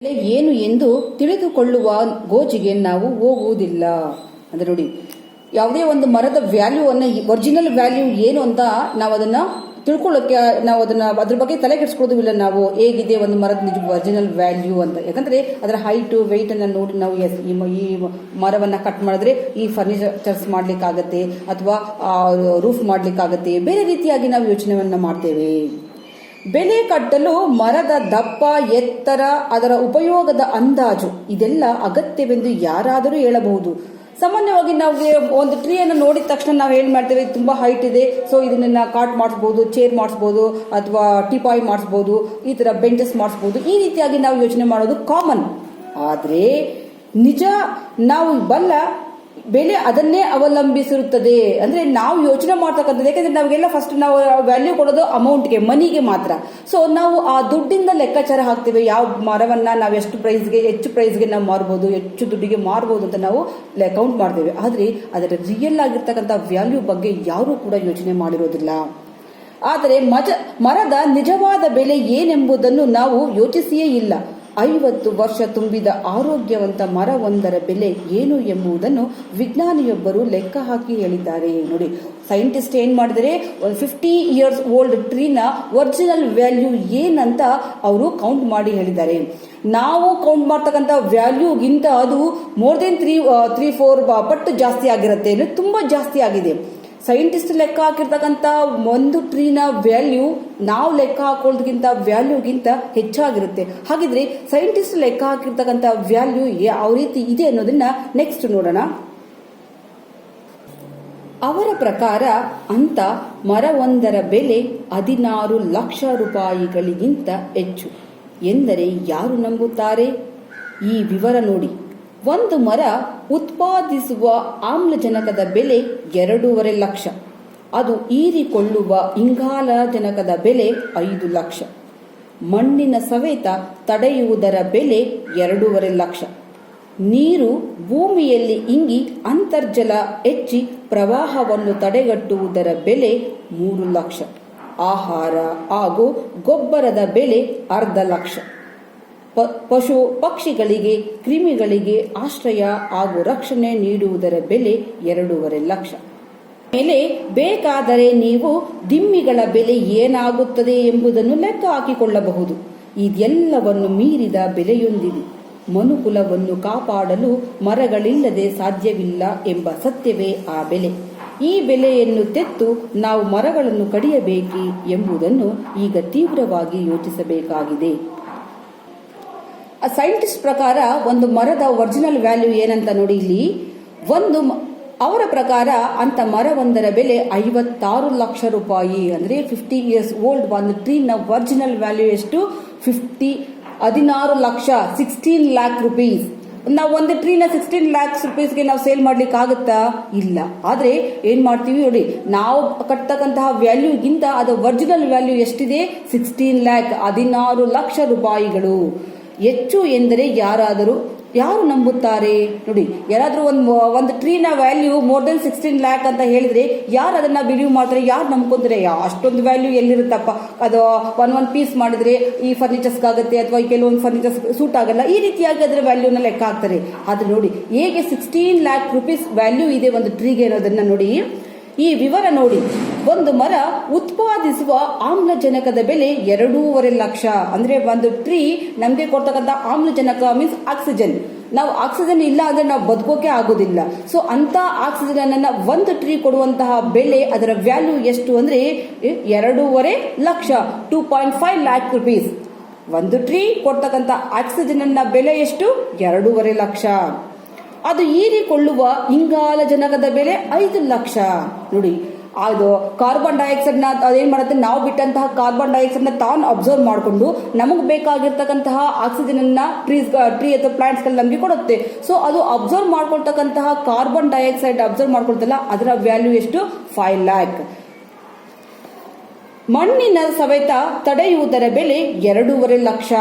ಬೆಲೆ ಏನು ಎಂದು ತಿಳಿದುಕೊಳ್ಳುವ ಗೋಜಿಗೆ ನಾವು ಹೋಗುವುದಿಲ್ಲ. ಅಂದ್ರೆ ನೋಡಿ, ಯಾವುದೇ ಒಂದು ಮರದ ವ್ಯಾಲ್ಯೂ ಅನ್ನ, ಒರಿಜಿನಲ್ ವ್ಯಾಲ್ಯೂ ಏನು ಅಂತ ನಾವು ಅದನ್ನ ತಿಳ್ಕೊಳ್ಳೋಕೆ ನಾವು ಅದ್ರ ಬಗ್ಗೆ ತಲೆ ಕೆಡಿಸ್ಕೊಳ್ಳೋದಿಲ್ಲ. ನಾವು ಹೇಗಿದೆ ಒಂದು ಮರದ ನಿಜ ಒರಿಜಿನಲ್ ವ್ಯಾಲ್ಯೂ ಅಂತ. ಯಾಕಂದ್ರೆ ಅದರ ಹೈಟ್ ವೆಯ್ಟ್ ಅನ್ನ ನೋಡಿ ನಾವು ಈ ಮರವನ್ನ ಕಟ್ ಮಾಡಿದ್ರೆ ಈ ಫರ್ನಿಚರ್ಸ್ ಮಾಡ್ಲಿಕ್ಕಾಗತ್ತೆ ಅಥವಾ ರೂಫ್ ಮಾಡ್ಲಿಕ್ಕಾಗತ್ತೆ, ಬೇರೆ ರೀತಿಯಾಗಿ ನಾವು ಯೋಚನೆಯನ್ನ ಮಾಡ್ತೇವೆ. ಬೆಲೆ ಕಟ್ಟಲು ಮರದ ದಪ್ಪ, ಎತ್ತರ, ಅದರ ಉಪಯೋಗದ ಅಂದಾಜು ಇದೆಲ್ಲ ಅಗತ್ಯವೆಂದು ಯಾರಾದರೂ ಹೇಳಬಹುದು. ಸಾಮಾನ್ಯವಾಗಿ ನಾವು ಒಂದು ಟ್ರೀಯನ್ನು ನೋಡಿದ ತಕ್ಷಣ ನಾವು ಏನು ಮಾಡ್ತೇವೆ, ತುಂಬಾ ಹೈಟ್ ಇದೆ, ಸೊ ಇದನ್ನ ಕಾಟ್ ಮಾಡಿಸ್ಬೋದು, ಚೇರ್ ಮಾಡಿಸ್ಬೋದು, ಅಥವಾ ಟಿಪಾಯ್ ಮಾಡಿಸ್ಬೋದು, ಈ ತರ ಬೆಂಚಸ್ ಮಾಡಿಸ್ಬೋದು. ಈ ರೀತಿಯಾಗಿ ನಾವು ಯೋಚನೆ ಮಾಡೋದು ಕಾಮನ್. ಆದ್ರೆ ನಿಜ ನಾವು ಬಲ್ಲ ಬೆಲೆ ಅದನ್ನೇ ಅವಲಂಬಿಸಿರುತ್ತದೆ. ಅಂದ್ರೆ ನಾವು ಯೋಚನೆ ಮಾಡ್ತಕ್ಕಂಥದ್ದು, ಯಾಕಂದ್ರೆ ನಾವೆಲ್ಲ ಫಸ್ಟ್ ನಾವು ವ್ಯಾಲ್ಯೂ ಕೊಡೋದು ಅಮೌಂಟ್ಗೆ, ಮನಿಗೆ ಮಾತ್ರ. ಸೊ ನಾವು ಆ ದುಡ್ಡಿಂದ ಲೆಕ್ಕಾಚಾರ ಹಾಕ್ತೇವೆ, ಯಾವ ಮರವನ್ನ ನಾವು ಎಷ್ಟು ಪ್ರೈಸ್ಗೆ, ಹೆಚ್ಚು ಪ್ರೈಸ್ಗೆ ನಾವು ಮಾರ್ಬೋದು, ಹೆಚ್ಚು ದುಡ್ಡಿಗೆ ಮಾರ್ಬೋದು ಅಂತ ನಾವು ಕೌಂಟ್ ಮಾಡ್ತೇವೆ. ಆದ್ರೆ ಅದರ ರಿಯಲ್ ಆಗಿರ್ತಕ್ಕಂಥ ವ್ಯಾಲ್ಯೂ ಬಗ್ಗೆ ಯಾರೂ ಕೂಡ ಯೋಚನೆ ಮಾಡಿರೋದಿಲ್ಲ. ಆದರೆ ಮರದ ನಿಜವಾದ ಬೆಲೆ ಏನೆಂಬುದನ್ನು ನಾವು ಯೋಚಿಸಿಯೇ ಇಲ್ಲ. 50 ವರ್ಷ ತುಂಬಿದ ಆರೋಗ್ಯವಂತ ಮರವೊಂದರ ಬೆಲೆ ಏನು ಎಂಬುದನ್ನು ವಿಜ್ಞಾನಿಯೊಬ್ಬರು ಲೆಕ್ಕ ಹಾಕಿ ಹೇಳಿದ್ದಾರೆ. ನೋಡಿ, ಸೈಂಟಿಸ್ಟ್ ಏನ್ ಮಾಡಿದರೆ, 50 ಇಯರ್ಸ್ ಓಲ್ಡ್ ಟ್ರೀನ ಒರಿಜಿನಲ್ ವ್ಯಾಲ್ಯೂ ಏನಂತ ಅವರು ಕೌಂಟ್ ಮಾಡಿ ಹೇಳಿದ್ದಾರೆ. ನಾವು ಕೌಂಟ್ ಮಾಡ್ತಕ್ಕಂಥ ವ್ಯಾಲ್ಯೂಗಿಂತ ಅದು ಮೋರ್ ದೆನ್ 3-4 ಪಟ್ಟು ಜಾಸ್ತಿ ಆಗಿರುತ್ತೆ, ತುಂಬಾ ಜಾಸ್ತಿ ಆಗಿದೆ. ಸೈಂಟಿಸ್ಟ್ ಲೆಕ್ಕ ಹಾಕಿರ್ತಕ್ಕಂಥ ಒಂದು ಟ್ರೀನ ವ್ಯಾಲ್ಯೂ ನಾವು ಲೆಕ್ಕ ಹಾಕೊಳ್ಳೋದಕ್ಕಿಂತ ವ್ಯಾಲ್ಯೂಗಿಂತ ಹೆಚ್ಚಾಗಿರುತ್ತೆ. ಹಾಗಿದ್ರೆ ಸೈಂಟಿಸ್ಟ್ ಲೆಕ್ಕ ಹಾಕಿರ್ತಕ್ಕಂಥ ವ್ಯಾಲ್ಯೂ ಯಾವ ರೀತಿ ಇದೆ ಅನ್ನೋದನ್ನ ನೆಕ್ಸ್ಟ್ ನೋಡೋಣ. ಅವರ ಪ್ರಕಾರ ಅಂತ ಮರವೊಂದರ ಬೆಲೆ 16 ಲಕ್ಷ ರೂಪಾಯಿಗಳಿಗಿಂತ ಹೆಚ್ಚು ಎಂದರೆ ಯಾರು ನಂಬುತ್ತಾರೆ? ಈ ವಿವರ ನೋಡಿ. ಒಂದು ಮರ ಉತ್ಪಾದಿಸುವ ಆಮ್ಲಜನಕದ ಬೆಲೆ 2.5 ಲಕ್ಷ. ಅದು ಹೀರಿಕೊಳ್ಳುವ ಇಂಗಾಲಜನಕದ ಬೆಲೆ 5 ಲಕ್ಷ. ಮಣ್ಣಿನ ಸವೆತ ತಡೆಯುವುದರ ಬೆಲೆ 2.5 ಲಕ್ಷ. ನೀರು ಭೂಮಿಯಲ್ಲಿ ಇಂಗಿ ಅಂತರ್ಜಲ ಹೆಚ್ಚಿ ಪ್ರವಾಹವನ್ನು ತಡೆಗಟ್ಟುವುದರ ಬೆಲೆ 3 ಲಕ್ಷ. ಆಹಾರ ಹಾಗೂ ಗೊಬ್ಬರದ ಬೆಲೆ 1/2 ಲಕ್ಷ. ಪಶು ಪಕ್ಷಿಗಳಿಗೆ, ಕ್ರಿಮಿಗಳಿಗೆ ಆಶ್ರಯ ಹಾಗೂ ರಕ್ಷಣೆ ನೀಡುವುದರ ಬೆಲೆ 2.5 ಲಕ್ಷ. ಮೇಲೆ ಬೇಕಾದರೆ ನೀವು ದಿಮ್ಮಿಗಳ ಬೆಲೆ ಏನಾಗುತ್ತದೆ ಎಂಬುದನ್ನು ಲೆಕ್ಕ ಹಾಕಿಕೊಳ್ಳಬಹುದು. ಇದೆಲ್ಲವನ್ನು ಮೀರಿದ ಬೆಲೆಯೊಂದಿದೆ. ಮನುಕುಲವನ್ನು ಕಾಪಾಡಲು ಮರಗಳಿಲ್ಲದೆ ಸಾಧ್ಯವಿಲ್ಲ ಎಂಬ ಸತ್ಯವೇ ಆ ಬೆಲೆ. ಈ ಬೆಲೆಯನ್ನು ತೆತ್ತು ನಾವು ಮರಗಳನ್ನು ಕಡಿಯಬೇಕೇ ಎಂಬುದನ್ನು ಈಗ ತೀವ್ರವಾಗಿ ಯೋಚಿಸಬೇಕಾಗಿದೆ. ಸೈಂಟಿಸ್ಟ್ ಪ್ರಕಾರ ಒಂದು ಮರದ ಒರಿಜಿನಲ್ ವ್ಯಾಲ್ಯೂ ಏನಂತ ನೋಡಿ. ಇಲ್ಲಿ ಅವರ ಪ್ರಕಾರ ಅಂತ ಮರವೊಂದರ ಬೆಲೆ 56 ಲಕ್ಷ ರೂಪಾಯಿ. ಅಂದ್ರೆ 50 ಇಯರ್ಸ್ ಓಲ್ಡ್ ಒಂದು ಟ್ರೀನ ಒರಿಜಿನಲ್ ವ್ಯಾಲ್ಯೂ ಎಷ್ಟು? 16 ಲಕ್ಷ, 16 ಲ್ಯಾಕ್ ರುಪೀಸ್. ನಾವು ಒಂದು ಟ್ರೀನ 16 ಲ್ಯಾಕ್ಸ್ ರುಪೀಸ್ಗೆ ನಾವು ಸೇಲ್ ಮಾಡ್ಲಿಕ್ಕೆ ಆಗುತ್ತಾ? ಇಲ್ಲ. ಆದ್ರೆ ಏನ್ ಮಾಡ್ತೀವಿ ನೋಡಿ, ನಾವು ಕಟ್ಟತಕ್ಕಂತಹ ವ್ಯಾಲ್ಯೂಗಿಂತ ಅದು ಒರಿಜಿನಲ್ ವ್ಯಾಲ್ಯೂ ಎಷ್ಟಿದೆ? 16 ಲ್ಯಾಕ್, 16 ಲಕ್ಷ ರೂಪಾಯಿಗಳು. ಹೆಚ್ಚು ಎಂದರೆ ಯಾರು ನಂಬುತ್ತಾರೆ? ನೋಡಿ, ಯಾರಾದ್ರೂ ಒಂದು ಟ್ರೀನ ವ್ಯಾಲ್ಯೂ ಮೋರ್ ದೆನ್ 16 ಲ್ಯಾಕ್ ಅಂತ ಹೇಳಿದ್ರೆ ಯಾರು ಅದನ್ನ ಬಿಲೀವ್ ಮಾಡ್ತಾರೆ? ಯಾರು ನಂಬ್ಕೊಂತಾರೆ? ಅಷ್ಟೊಂದು ವ್ಯಾಲ್ಯೂ ಎಲ್ಲಿರುತ್ತಪ್ಪ, ಅದು ಒಂದ್ ಪೀಸ್ ಮಾಡಿದ್ರೆ ಈ ಫರ್ನಿಚರ್ಸ್ ಆಗುತ್ತೆ ಅಥವಾ ಕೆಲವೊಂದು ಫರ್ನಿಚರ್ಸ್ ಸೂಟ್ ಆಗಲ್ಲ, ಈ ರೀತಿಯಾಗಿ ಅದರ ವ್ಯಾಲ್ಯೂನ ಲೆಕ್ಕ ಹಾಕ್ತಾರೆ. ಆದ್ರೆ ನೋಡಿ, ಹೇಗೆ 16 ಲ್ಯಾಕ್ ರುಪೀಸ್ ವ್ಯಾಲ್ಯೂ ಇದೆ ಒಂದು ಟ್ರೀಗೆ ಅನ್ನೋದನ್ನ ನೋಡಿ. ಈ ವಿವರ ನೋಡಿ. ಒಂದು ಮರ ಉತ್ಪಾದಿಸುವ ಆಮ್ಲಜನಕದ ಬೆಲೆ 2.5 ಲಕ್ಷ. ಅಂದ್ರೆ ಒಂದು ಟ್ರೀ ನಮ್ಗೆ ಕೊಡ್ತಕ್ಕಂಥ ಆಮ್ಲಜನಕ ಮೀನ್ಸ್ ಆಕ್ಸಿಜನ್. ನಾವು ಆಕ್ಸಿಜನ್ ಇಲ್ಲ ಅಂದ್ರೆ ನಾವು ಬದುಕೋಕೆ ಆಗೋದಿಲ್ಲ. ಸೊ ಅಂತ ಆಕ್ಸಿಜನ್ ಅನ್ನ ಒಂದು ಟ್ರೀ ಕೊಡುವಂತಹ ಬೆಲೆ, ಅದರ ವ್ಯಾಲ್ಯೂ ಎಷ್ಟು ಅಂದ್ರೆ 2.5 ಲಕ್ಷ, 2.5 ಲ್ಯಾಕ್ ರುಪೀಸ್. ಒಂದು ಟ್ರೀ ಕೊಡ್ತಕ್ಕಂಥ ಆಕ್ಸಿಜನ್ ಅನ್ನ ಬೆಲೆ ಎಷ್ಟು? 2.5 ಲಕ್ಷ. ಅದು ಹೀರಿಕೊಳ್ಳುವ ಇಂಗಾಲಜನಕದ ಬೆಲೆ 5 ಲಕ್ಷ. ನೋಡಿ, ಅದು ಕಾರ್ಬನ್ ಡೈಆಕ್ಸೈಡ್ ನ ಅದೇನ್ ಮಾಡುತ್ತೆ, ನಾವು ಬಿಟ್ಟಂತಹ ಕಾರ್ಬನ್ ಡೈಆಕ್ಸೈಡ್ ನ ತಾನು ಅಬ್ಸರ್ವ್ ಮಾಡಿಕೊಂಡು ನಮಗೆ ಬೇಕಾಗಿರ್ತಕ್ಕಂತಹ ಆಕ್ಸಿಜನ್ ಅನ್ನ ಟ್ರೀ ಅಥವಾ ಪ್ಲಾಂಟ್ಸ್ ಗಳು ನಮಗೆ ಕೊಡುತ್ತೆ. ಸೊ ಅದು ಅಬ್ಸರ್ವ್ ಮಾಡ್ಕೊಳ್ತಕ್ಕಂತಹ ಕಾರ್ಬನ್ ಡೈಆಕ್ಸೈಡ್ ಅಬ್ಸರ್ವ್ ಮಾಡ್ಕೊಳ್ತಲ್ಲ, ಅದರ ವ್ಯಾಲ್ಯೂ ಎಷ್ಟು? 5 ಲ್ಯಾಕ್. ಮಣ್ಣಿನ ಸವೆತ ತಡೆಯುವುದರ ಬೆಲೆ 2.5 ಲಕ್ಷ.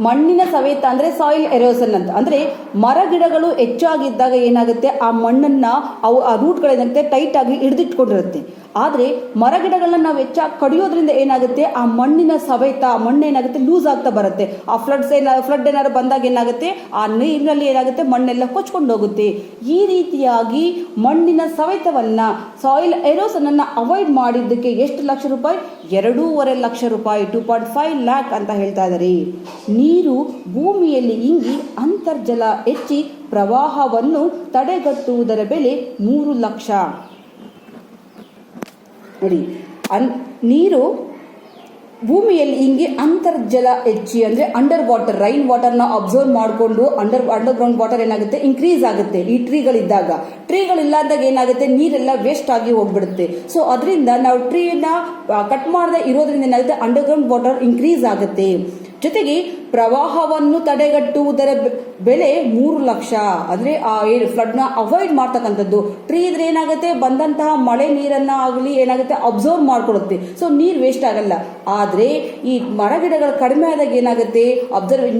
ಮಣ್ಣಿನ ಸವೆತ ಅಂದ್ರೆ ಸಾಯಿಲ್ ಎರೋಸನ್ ಅಂತ. ಅಂದ್ರೆ ಮರ ಗಿಡಗಳು ಹೆಚ್ಚಾಗಿದ್ದಾಗ ಏನಾಗುತ್ತೆ, ಆ ಮಣ್ಣನ್ನ ಆ ರೂಟ್ಗಳೇನಂತೆ ಟೈಟ್ ಆಗಿ ಹಿಡಿದಿಟ್ಕೊಂಡಿರುತ್ತೆ. ಆದರೆ ಮರಗಿಡಗಳನ್ನ ನಾವು ಹೆಚ್ಚಾಗಿ ಕಡಿಯೋದ್ರಿಂದ ಏನಾಗುತ್ತೆ, ಆ ಮಣ್ಣಿನ ಸವೆತ ಮಣ್ಣು ಏನಾಗುತ್ತೆ ಲೂಸ್ ಆಗ್ತಾ ಬರುತ್ತೆ. ಆ ಫ್ಲಡ್ ಏನಾದ್ರು ಬಂದಾಗ ಏನಾಗುತ್ತೆ, ಆ ನೀರಿನಲ್ಲಿ ಏನಾಗುತ್ತೆ ಮಣ್ಣೆಲ್ಲ ಕೊಚ್ಕೊಂಡು ಹೋಗುತ್ತೆ. ಈ ರೀತಿಯಾಗಿ ಮಣ್ಣಿನ ಸವೆತವನ್ನ, ಸಾಯಿಲ್ ಎರೋಸನ್ ಅನ್ನ ಅವಾಯ್ಡ್ ಮಾಡಿದ್ದಕ್ಕೆ ಎಷ್ಟು ಲಕ್ಷ ರೂಪಾಯಿ? 2.5 ಲಕ್ಷ ರೂಪಾಯಿ, 2.5 lakh ಅಂತ ಹೇಳ್ತಾ ಇದ್ದಾರೆ. ನೀರು ಭೂಮಿಯಲ್ಲಿ ಇಂಗಿ ಅಂತರ್ಜಲ ಹೆಚ್ಚಿ ಪ್ರವಾಹವನ್ನು ತಡೆಗಟ್ಟುವುದರ ಬೆಲೆ 3 ಲಕ್ಷ. ನೋಡಿ, ನೀರು ಭೂಮಿಯಲ್ಲಿ ಹಿಂಗೆ ಅಂತರ್ಜಲ ಹೆಚ್ಚಿ ಅಂದ್ರೆ ಅಂಡರ್ ವಾಟರ್, ರೈನ್ ವಾಟರ್ನ ಅಬ್ಸರ್ವ್ ಮಾಡಿಕೊಂಡು ಅಂಡರ್ ಗ್ರೌಂಡ್ ವಾಟರ್ ಏನಾಗುತ್ತೆ ಇನ್ಕ್ರೀಸ್ ಆಗುತ್ತೆ. ಈ ಟ್ರೀಗಳಿಲ್ಲಾದಾಗ ಏನಾಗುತ್ತೆ, ನೀರೆಲ್ಲ ವೇಸ್ಟ್ ಆಗಿ ಹೋಗ್ಬಿಡುತ್ತೆ. ಸೊ ಅದರಿಂದ ನಾವು ಟ್ರೀನ ಕಟ್ ಮಾಡದೆ ಇರೋದ್ರಿಂದ ಏನಾಗುತ್ತೆ, ಅಂಡರ್ ಗ್ರೌಂಡ್ ವಾಟರ್ ಇನ್ಕ್ರೀಸ್ ಆಗುತ್ತೆ. ಜೊತೆಗೆ ಪ್ರವಾಹವನ್ನು ತಡೆಗಟ್ಟುವುದರ ಬೆಲೆ 3 ಲಕ್ಷ. ಅಂದ್ರೆ ಆ ಫ್ಲಡ್ ನ ಅವಾಯ್ಡ್ ಮಾಡ್ತಕ್ಕಂಥದ್ದು. ಟ್ರೀ ಇದ್ರೆ ಏನಾಗುತ್ತೆ, ಬಂದಂತಹ ಮಳೆ ನೀರನ್ನ ಆಗಲಿ ಏನಾಗುತ್ತೆ ಅಬ್ಸರ್ವ್ ಮಾಡ್ಕೊಳುತ್ತೆ. ಸೊ ನೀರ್ ವೇಸ್ಟ್ ಆಗಲ್ಲ. ಆದ್ರೆ ಈ ಮರಗಿಡಗಳು ಕಡಿಮೆ ಆದಾಗ ಏನಾಗುತ್ತೆ,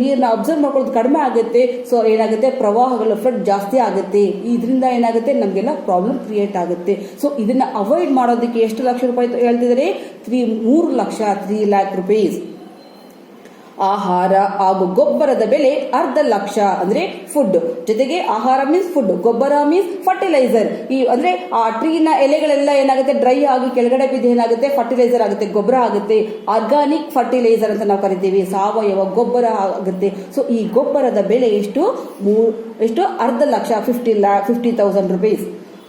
ನೀರನ್ನ ಅಬ್ಸರ್ವ್ ಮಾಡ್ಕೊಳ್ಳೋದು ಕಡಿಮೆ ಆಗುತ್ತೆ. ಸೊ ಏನಾಗುತ್ತೆ, ಪ್ರವಾಹಗಳು ಫ್ಲಡ್ ಜಾಸ್ತಿ ಆಗುತ್ತೆ. ಇದರಿಂದ ಏನಾಗುತ್ತೆ, ನಮಗೆಲ್ಲ ಪ್ರಾಬ್ಲಮ್ ಕ್ರಿಯೇಟ್ ಆಗುತ್ತೆ. ಸೊ ಇದನ್ನ ಅವಾಯ್ಡ್ ಮಾಡೋದಕ್ಕೆ ಎಷ್ಟು ಲಕ್ಷ ರೂಪಾಯಿ ಹೇಳ್ತಿದ್ದಾರೆ? 3 ಲಕ್ಷ, 3 lakh rupees. ಆಹಾರ ಹಾಗೂ ಗೊಬ್ಬರದ ಬೆಲೆ 1/2 ಲಕ್ಷ. ಅಂದ್ರೆ ಫುಡ್ ಜೊತೆಗೆ ಆಹಾರ ಮೀನ್ಸ್ ಫುಡ್, ಗೊಬ್ಬರ ಮೀನ್ಸ್ ಫರ್ಟಿಲೈಸರ್. ಈ ಅಂದ್ರೆ ಆ ಟ್ರೀನ ಎಲೆಗಳೆಲ್ಲ ಏನಾಗುತ್ತೆ ಡ್ರೈ ಆಗಿ ಕೆಳಗಡೆ ಬಿದ್ದು ಏನಾಗುತ್ತೆ ಫರ್ಟಿಲೈಸರ್ ಆಗುತ್ತೆ, ಗೊಬ್ಬರ ಆಗುತ್ತೆ. ಆರ್ಗಾನಿಕ್ ಫರ್ಟಿಲೈಸರ್ ಅಂತ ನಾವು ಕರಿತೀವಿ, ಸಾವಯವ ಗೊಬ್ಬರ ಆಗುತ್ತೆ. ಸೊ ಈ ಗೊಬ್ಬರದ ಬೆಲೆ ಎಷ್ಟು? 1/2 ಲಕ್ಷ, 50,000 rupees.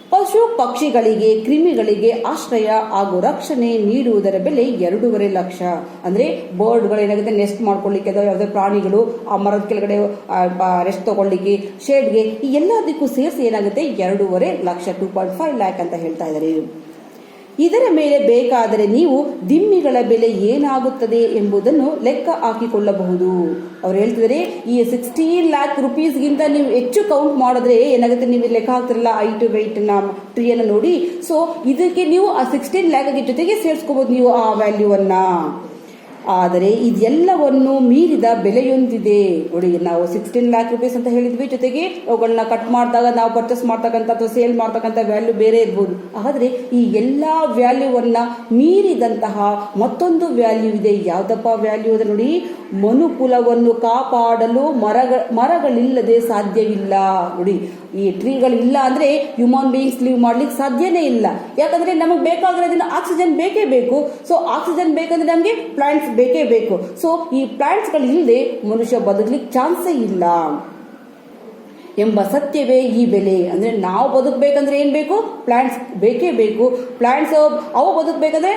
ಪಶು ಪಕ್ಷಿಗಳಿಗೆ ಕ್ರಿಮಿಗಳಿಗೆ ಆಶ್ರಯ ಹಾಗೂ ರಕ್ಷಣೆ ನೀಡುವುದರ ಬೆಲೆ 2.5 ಲಕ್ಷ. ಅಂದ್ರೆ ಬರ್ಡ್ಗಳು ಏನಾಗುತ್ತೆ ನೆಸ್ಟ್ ಮಾಡ್ಕೊಳ್ಳಿಕ್ಕೆ, ಯಾವುದೇ ಪ್ರಾಣಿಗಳು ಆ ಮರದ ಕೆಳಗಡೆ ರೆಸ್ಟ್ ತಗೊಳ್ಳಿಕ್ಕೆ, ಶೇಡ್ಗೆ, ಈ ಎಲ್ಲದಕ್ಕೂ ಸೇರಿಸಿ ಏನಾಗುತ್ತೆ 2.5 ಲಕ್ಷ, 2.5 lakh ಅಂತ ಹೇಳ್ತಾ ಇದ್ದಾರೆ. ಇದರ ಮೇಲೆ ಬೇಕಾದರೆ ನೀವು ದಿಮ್ಮಿಗಳ ಬೆಲೆ ಏನಾಗುತ್ತದೆ ಎಂಬುದನ್ನು ಲೆಕ್ಕ ಹಾಕಿಕೊಳ್ಳಬಹುದು. ಅವ್ರು ಹೇಳ್ತಿದ್ದಾರೆ, ಈ 16 lakh rupeesಗಿಂತ ನೀವು ಹೆಚ್ಚು ಕೌಂಟ್ ಮಾಡಿದ್ರೆ ಏನಾಗುತ್ತೆ, ನೀವು ಲೆಕ್ಕ ಹಾಕ್ತಿರಲ್ಲ ಹೈಟ್ ವೆಯ್ಟ್ ನ ಟ್ರೀಯನ್ನು ನೋಡಿ. ಸೊ ಇದಕ್ಕೆ ನೀವು ಆ 16 lakh ಜೊತೆಗೆ ಸೇರಿಸ್ಕೋಬಹುದು ನೀವು ಆ ವ್ಯಾಲ್ಯೂವನ್ನ. ಆದರೆ ಇದೆಲ್ಲವನ್ನು ಮೀರಿದ ಬೆಲೆಯೊಂದಿದೆ. ನೋಡಿ, ನಾವು 16 lakh rupees ಅಂತ ಹೇಳಿದ್ವಿ, ಜೊತೆಗೆ ಅವುಗಳನ್ನ ಕಟ್ ಮಾಡಿದಾಗ ನಾವು ಪರ್ಚೇಸ್ ಮಾಡ್ತಕ್ಕಂಥ ಅಥವಾ ಸೇಲ್ ಮಾಡ್ತಕ್ಕಂಥ ವ್ಯಾಲ್ಯೂ ಬೇರೆ ಇರ್ಬೋದು. ಆದರೆ ಈ ಎಲ್ಲಾ ವ್ಯಾಲ್ಯೂವನ್ನ ಮೀರಿದಂತಹ ಮತ್ತೊಂದು ವ್ಯಾಲ್ಯೂ ಇದೆ. ಯಾವ್ದಪ್ಪ ವ್ಯಾಲ್ಯೂ ಇದೆ ನೋಡಿ, ಮನುಕುಲವನ್ನು ಕಾಪಾಡಲು ಮರಗಳಿಲ್ಲದೆ ಸಾಧ್ಯವಿಲ್ಲ. ನೋಡಿ, ಈ ಟ್ರೀಗಳಿಲ್ಲ ಅಂದ್ರೆ ಹ್ಯೂಮನ್ ಬೀಯಿಂಗ್ಸ್ ಲಿವ್ ಮಾಡ್ಲಿಕ್ಕೆ ಸಾಧ್ಯನೇ ಇಲ್ಲ. ಯಾಕಂದ್ರೆ ನಮಗೆ ಬೇಕಾಗಿರೋದ್ರಿಂದ ಆಕ್ಸಿಜನ್ ಬೇಕೇ ಬೇಕು. ಸೊ ಆಕ್ಸಿಜನ್ ಬೇಕಂದ್ರೆ ನಮಗೆ ಪ್ಲಾಂಟ್ಸ್ ಬೇಕೇ ಬೇಕು. ಸೊ ಈ ಪ್ಲಾಂಟ್ಸ್ ಗಳು ಇಲ್ಲದೆ ಮನುಷ್ಯ ಬದುಕಲಿಕ್ಕೆ ಚಾನ್ಸೇ ಇಲ್ಲ ಎಂಬ ಸತ್ಯವೇ ಈ ಬೆಲೆ. ಅಂದ್ರೆ ನಾವು ಬದುಕಬೇಕಂದ್ರೆ ಏನ್ ಬೇಕು? ಪ್ಲಾಂಟ್ಸ್ ಬೇಕೇ ಬೇಕು. ಪ್ಲಾಂಟ್ಸ್ ಅವು ಬದುಕಬೇಕಂದ್ರೆ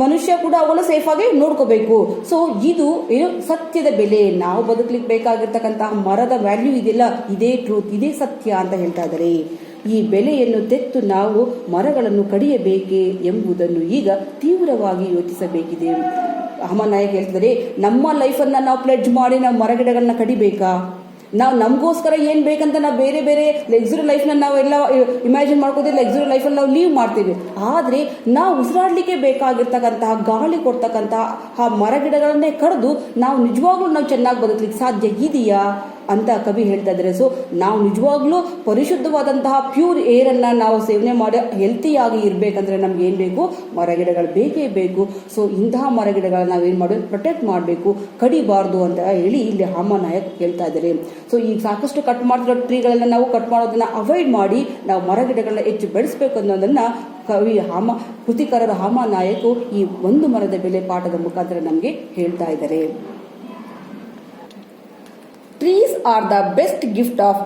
ಮನುಷ್ಯ ಕೂಡ ಅವುಗಳು ಸೇಫ್ ಆಗಿ ನೋಡ್ಕೋಬೇಕು. ಸೊ ಇದು ಏನು ಸತ್ಯದ ಬೆಲೆ. ನಾವು ಬದುಕಲಿಕ್ಕೆ ಬೇಕಾಗಿರ್ತಕ್ಕಂತಹ ಮರದ ವ್ಯಾಲ್ಯೂ ಇದೆಲ್ಲ, ಇದೇ ಟ್ರೂತ್, ಇದೇ ಸತ್ಯ ಅಂತ ಹೇಳ್ತಾ ಇದ್ದಾರೆ. ಈ ಬೆಲೆಯನ್ನು ತೆತ್ತು ನಾವು ಮರಗಳನ್ನು ಕಡಿಯಬೇಕೇ ಎಂಬುದನ್ನು ಈಗ ತೀವ್ರವಾಗಿ ಯೋಚಿಸಬೇಕಿದೆ. ಅಹಮನಾಯಕ್ ಹೇಳ್ತಿದ್ದಾರೆ, ನಮ್ಮ ಲೈಫನ್ನ ನಾವು ಪ್ಲೆಡ್ಜ್ ಮಾಡಿ ನಾವು ಮರಗಿಡಗಳನ್ನ ಕಡಿಬೇಕಾ? ನಾವು ನಮಗೋಸ್ಕರ ಏನ್ ಬೇಕಂತ ನಾವು ಬೇರೆ ಬೇರೆ ಲಕ್ಸುರಿ ಲೈಫ್ ನಾವೆಲ್ಲ ಇಮ್ಯಾಜಿನ್ ಮಾಡ್ಕೋತೀವಿ, ಲಕ್ಸುರಿ ಲೈಫಲ್ಲಿ ನಾವು ಲೀವ್ ಮಾಡ್ತೀವಿ. ಆದ್ರೆ ನಾವು ಉಸಿರಾಡ್ಲಿಕ್ಕೆ ಬೇಕಾಗಿರ್ತಕ್ಕಂತಹ ಗಾಳಿ ಕೊಡ್ತಕ್ಕಂತಹ ಆ ಮರಗಿಡಗಳನ್ನೇ ಕಡಿದು ನಾವು ನಿಜವಾಗ್ಲೂ ನಾವು ಚೆನ್ನಾಗಿ ಬದುಕಲಿಕ್ಕೆ ಸಾಧ್ಯ ಇದೆಯಾ ಅಂತ ಕವಿ ಹೇಳ್ತಾ ಇದ್ದಾರೆ. ಸೊ ನಾವು ನಿಜವಾಗ್ಲೂ ಪರಿಶುದ್ಧವಾದಂತಹ ಪ್ಯೂರ್ ಏರ್ ಅನ್ನ ನಾವು ಸೇವನೆ ಮಾಡಿ ಹೆಲ್ತಿಯಾಗಿ ಇರ್ಬೇಕಂದ್ರೆ ನಮ್ಗೆ ಏನ್ ಬೇಕು? ಮರಗಿಡಗಳು ಬೇಕೇ ಬೇಕು. ಸೊ ಇಂತಹ ಮರಗಿಡಗಳನ್ನ ನಾವೇನ್ ಮಾಡಬೇಕು? ಪ್ರೊಟೆಕ್ಟ್ ಮಾಡಬೇಕು, ಕಡಿಬಾರ್ದು ಅಂತ ಹೇಳಿ ಇಲ್ಲಿ ಹಾಮನಾಯಕ್ ಹೇಳ್ತಾ ಇದ್ದಾರೆ. ಸೊ ಈಗ ಸಾಕಷ್ಟು ಕಟ್ ಮಾಡಿರೋ ಟ್ರೀಗಳನ್ನ ನಾವು ಕಟ್ ಮಾಡೋದನ್ನ ಅವಾಯ್ಡ್ ಮಾಡಿ ನಾವು ಮರಗಿಡಗಳನ್ನ ಹೆಚ್ಚು ಬೆಳೆಸಬೇಕು ಅನ್ನೋದನ್ನ ಕೃತಿಕಾರರು ಹಾಮನಾಯಕು ಈ ಒಂದು ಮರದ ಬೆಲೆ ಪಾಠದ ಮುಖಾಂತರ ನಮ್ಗೆ ಹೇಳ್ತಾ ಇದ್ದಾರೆ. Trees are the best gift of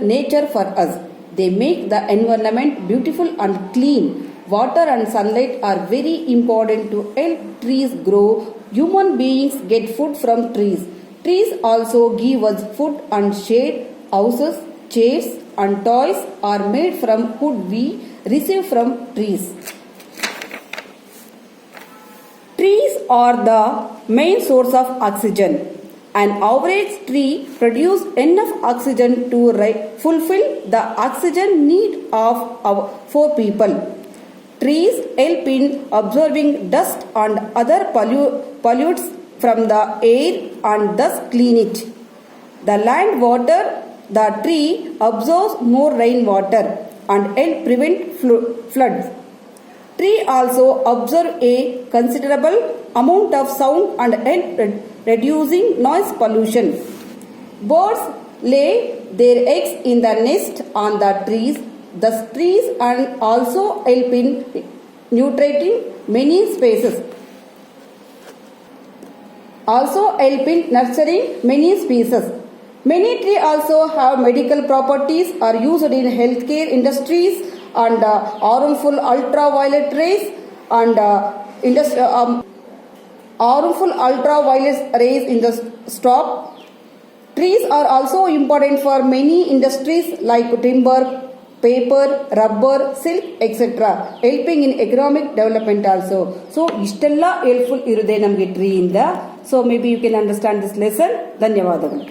nature for us. They make the environment beautiful and clean. Water and sunlight are very important to help trees grow. Human beings get food from trees. Trees also give us food and shade. Houses, chairs and toys are made from wood we receive from trees. Trees are the main source of oxygen. An average tree produces enough oxygen to fulfill the oxygen need of 4 people. Trees help in absorbing dust and other pollutants from the air and thus clean it. The land water the tree absorbs more rainwater and help prevent floods. Tree also absorb a considerable amount of sound and help reducing noise pollution. Birds lay their eggs in the nest on the trees. The trees and also help in nutriting many spaces. Also help in nurturing many species. Many trees also have medical properties, are used in healthcare industries and harmful ultraviolet rays and harmful ultraviolet rays in the stop. Trees are also important for many industries like timber, paper, rubber, silk, etc. helping in economic development also. So ಇಷ್ಟೆಲ್ಲ helpful ಇರುದೆ ನಮಗೆ tree ಇಂದ. So maybe you can understand this lesson. ಧನ್ಯವಾದಗಳು.